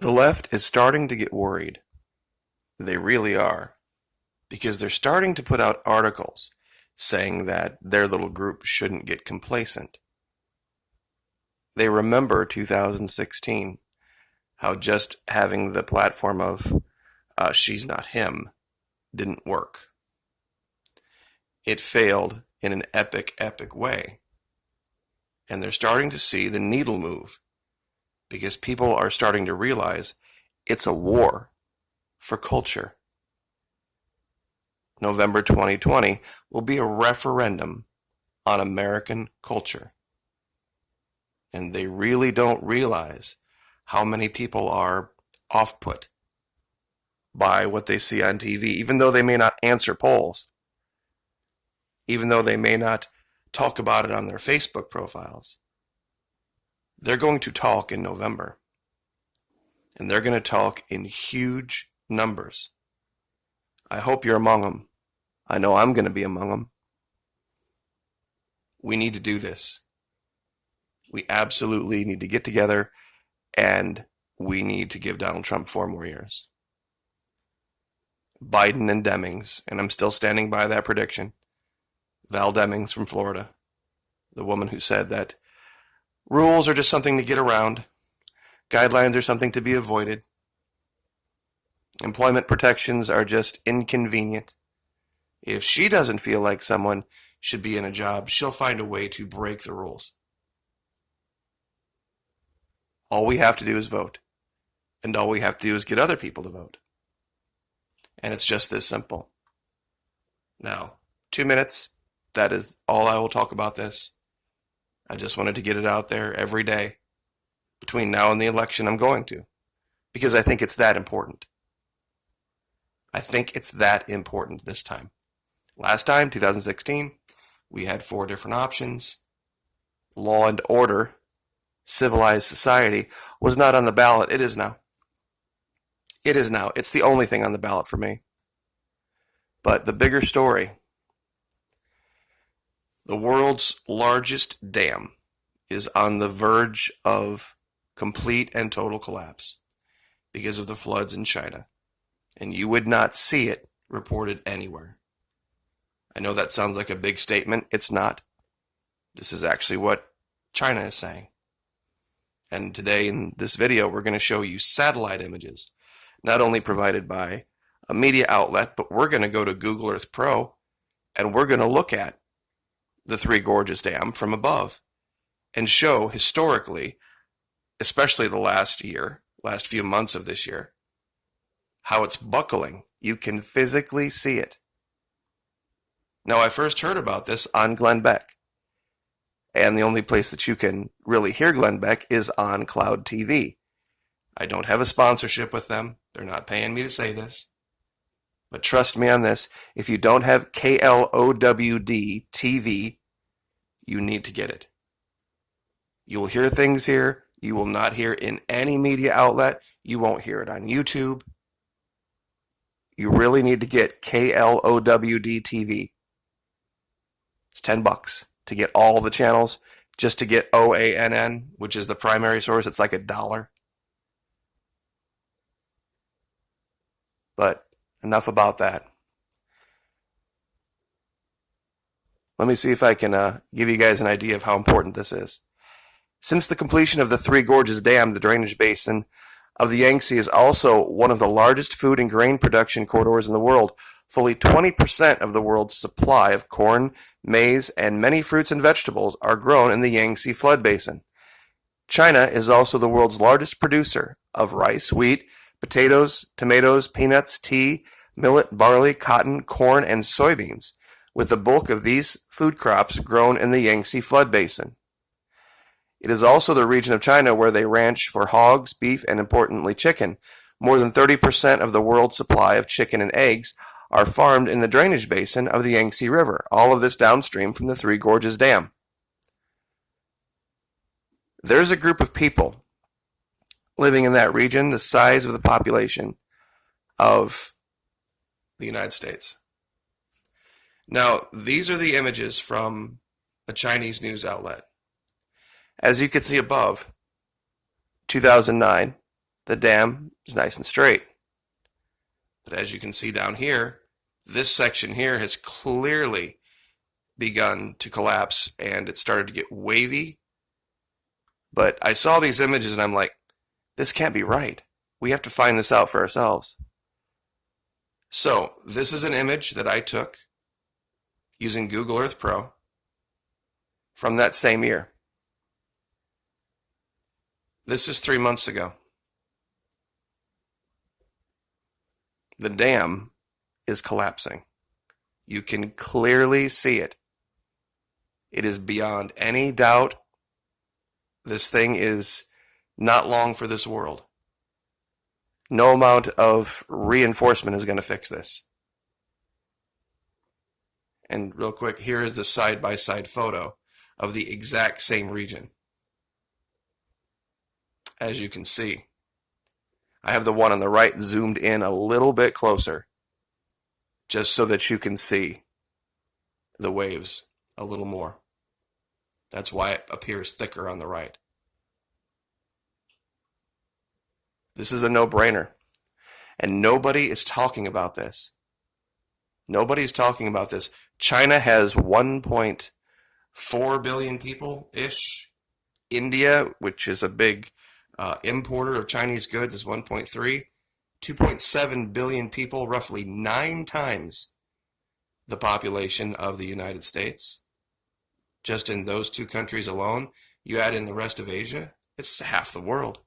The left is starting to get worried. They really are. Because they're starting to put out articles saying that their little group shouldn't get complacent. They remember 2016, how just having the platform of she's not him didn't work. It failed in an epic, epic way. And they're starting to see the needle move because people are starting to realize it's a war for culture. November 2020 will be a referendum on American culture. And they really don't realize how many people are off-put by what they see on TV, even though they may not answer polls, even though they may not talk about it on their Facebook profiles. They're going to talk in November. And they're going to talk in huge numbers. I hope you're among them. I know I'm going to be among them. We need to do this. We absolutely need to get together, and we need to give Donald Trump 4 more years. Biden and Demings, and I'm still standing by that prediction. Val Demings from Florida, the woman who said that rules are just something to get around. Guidelines are something to be avoided. Employment protections are just inconvenient. If she doesn't feel like someone should be in a job, she'll find a way to break the rules. All we have to do is vote. And all we have to do is get other people to vote. And it's just this simple. Now, 2 minutes, that is all I will talk about this. I just wanted to get it out there every day. Between now and the election, I'm going to. Because I think it's that important. I think it's that important this time. Last time, 2016, we had 4 different options. Law and order, civilized society, was not on the ballot. It is now. It is now. It's the only thing on the ballot for me. But the bigger story, the world's largest dam is on the verge of complete and total collapse because of the floods in China. And you would not see it reported anywhere. I know that sounds like a big statement. It's not. This is actually what China is saying. And today in this video, we're going to show you satellite images, not only provided by a media outlet, but we're going to go to Google Earth Pro and we're going to look at the Three Gorges Dam from above and show historically, especially the last few months of this year, how it's buckling. You can physically see it. Now, I first heard about this on Glenn Beck. And the only place that you can really hear Glenn Beck is on Cloud TV. I don't have a sponsorship with them. They're not paying me to say this. But trust me on this, if you don't have KLOWD TV, you need to get it. You will hear things here you will not hear in any media outlet. You won't hear it on YouTube. You really need to get KLOWD TV. It's $10 to get all the channels. Just to get OANN, which is the primary source, it's like $1. But enough about that. Let me see if I can give you guys an idea of how important this is. Since the completion of the Three Gorges Dam, the drainage basin of the Yangtze is also one of the largest food and grain production corridors in the world. Fully 20% of the world's supply of corn, maize, and many fruits and vegetables are grown in the Yangtze flood basin. China is also the world's largest producer of rice, wheat, potatoes, tomatoes, peanuts, tea, millet, barley, cotton, corn, and soybeans, with the bulk of these food crops grown in the Yangtze flood basin. It is also the region of China where they ranch for hogs, beef, and importantly chicken. More than 30% of the world's supply of chicken and eggs are farmed in the drainage basin of the Yangtze River, all of this downstream from the Three Gorges Dam. There's a group of people living in that region the size of the population of the United States. Now, these are the images from a Chinese news outlet. As you can see above, 2009, the dam is nice and straight. But as you can see down here, this section here has clearly begun to collapse, and it started to get wavy. But I saw these images and I'm like, this can't be right. We have to find this out for ourselves. So this is an image that I took using Google Earth Pro from that same year. This is 3 months ago. The dam is collapsing. You can clearly see it. It is beyond any doubt. This thing is not long for this world. No amount of reinforcement is going to fix this. And real quick, here is the side-by-side photo of the exact same region. As you can see, I have the one on the right zoomed in a little bit closer, just so that you can see the waves a little more. That's why it appears thicker on the right. This is a no-brainer. And nobody is talking about this. Nobody's talking about this. China has 1.4 billion people-ish. India, which is a big importer of Chinese goods, is 1.3. 2.7 billion people, roughly 9 times the population of the United States. Just in those 2 countries alone, you add in the rest of Asia, it's half the world.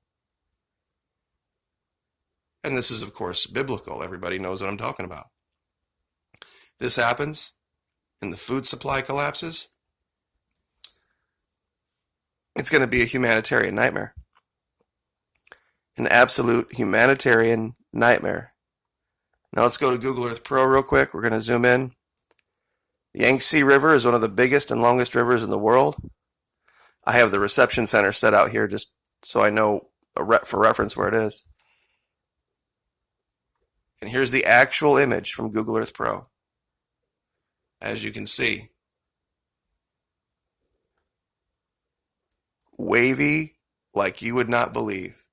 And this is, of course, biblical. Everybody knows what I'm talking about. This happens, and the food supply collapses. It's going to be a humanitarian nightmare. An absolute humanitarian nightmare. Now let's go to Google Earth Pro real quick. We're going to zoom in. The Yangtze River is one of the biggest and longest rivers in the world. I have the reception center set out here just so I know for reference where it is. And here's the actual image from Google Earth Pro. As you can see, wavy like you would not believe.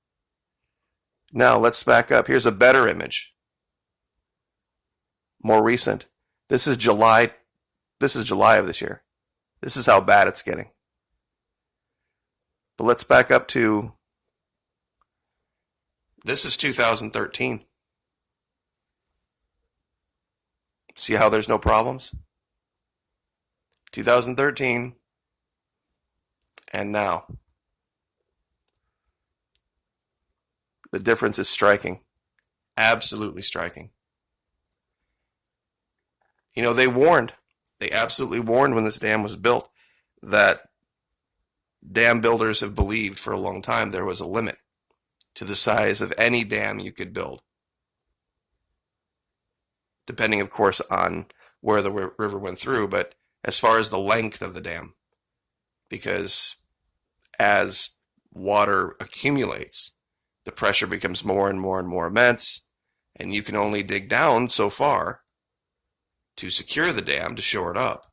Now let's back up. Here's a better image. More recent. This is July of this year. This is how bad it's getting. But let's back up to, this is 2013. See how there's no problems? 2013 and now. The difference is striking. Absolutely striking. You know, they absolutely warned when this dam was built that dam builders have believed for a long time there was a limit to the size of any dam you could build. Depending, of course, on where the river went through, but as far as the length of the dam. Because as water accumulates, the pressure becomes more and more and more immense, and you can only dig down so far to secure the dam, to shore it up.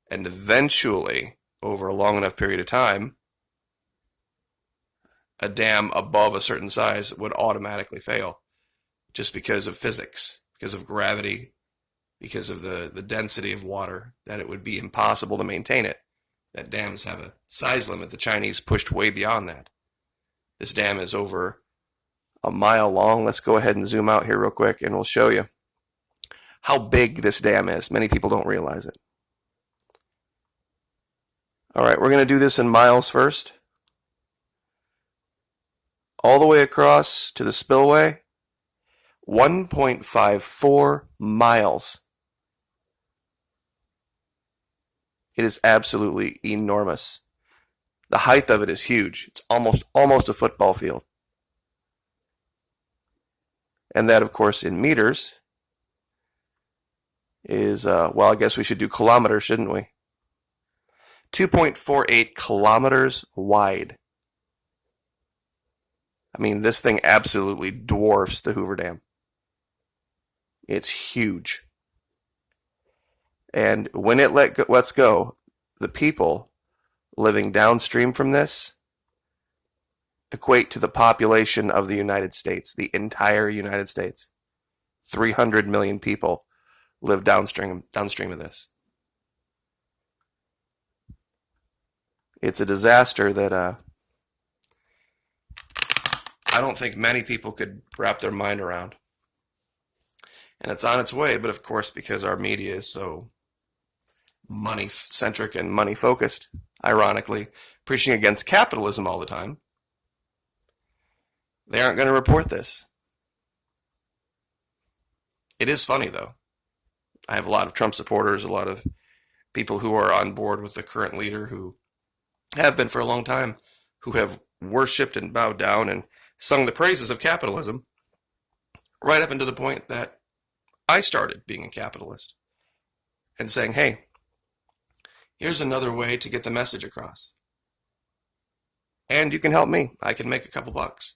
And eventually, over a long enough period of time, a dam above a certain size would automatically fail just because of physics. Because of gravity, because of the density of water, that it would be impossible to maintain it. That dams have a size limit. The Chinese pushed way beyond that. This dam is over a mile long. Let's go ahead and zoom out here real quick and we'll show you how big this dam is. Many people don't realize it. All right, we're going to do this in miles first. All the way across to the spillway. 1.54 miles. It is absolutely enormous. The height of it is huge. It's almost a football field. And that, of course, in meters is, well, I guess we should do kilometers, shouldn't we? 2.48 kilometers wide. I mean, this thing absolutely dwarfs the Hoover Dam. It's huge. And when it lets go, the people living downstream from this equate to the population of the United States, the entire United States. 300 million people live downstream of this. It's a disaster that I don't think many people could wrap their mind around. And it's on its way, but of course, because our media is so money-centric and money-focused, ironically, preaching against capitalism all the time, they aren't going to report this. It is funny, though. I have a lot of Trump supporters, a lot of people who are on board with the current leader who have been for a long time, who have worshipped and bowed down and sung the praises of capitalism right up into the point that I started being a capitalist and saying, hey, here's another way to get the message across. And you can help me. I can make a couple bucks.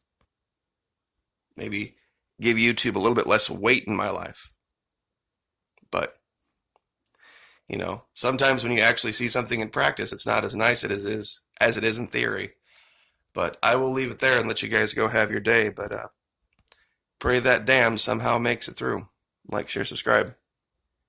Maybe give YouTube a little bit less weight in my life. But, you know, sometimes when you actually see something in practice, it's not as nice as it is in theory. But I will leave it there and let you guys go have your day. But pray that dam somehow makes it through. Like, share, subscribe.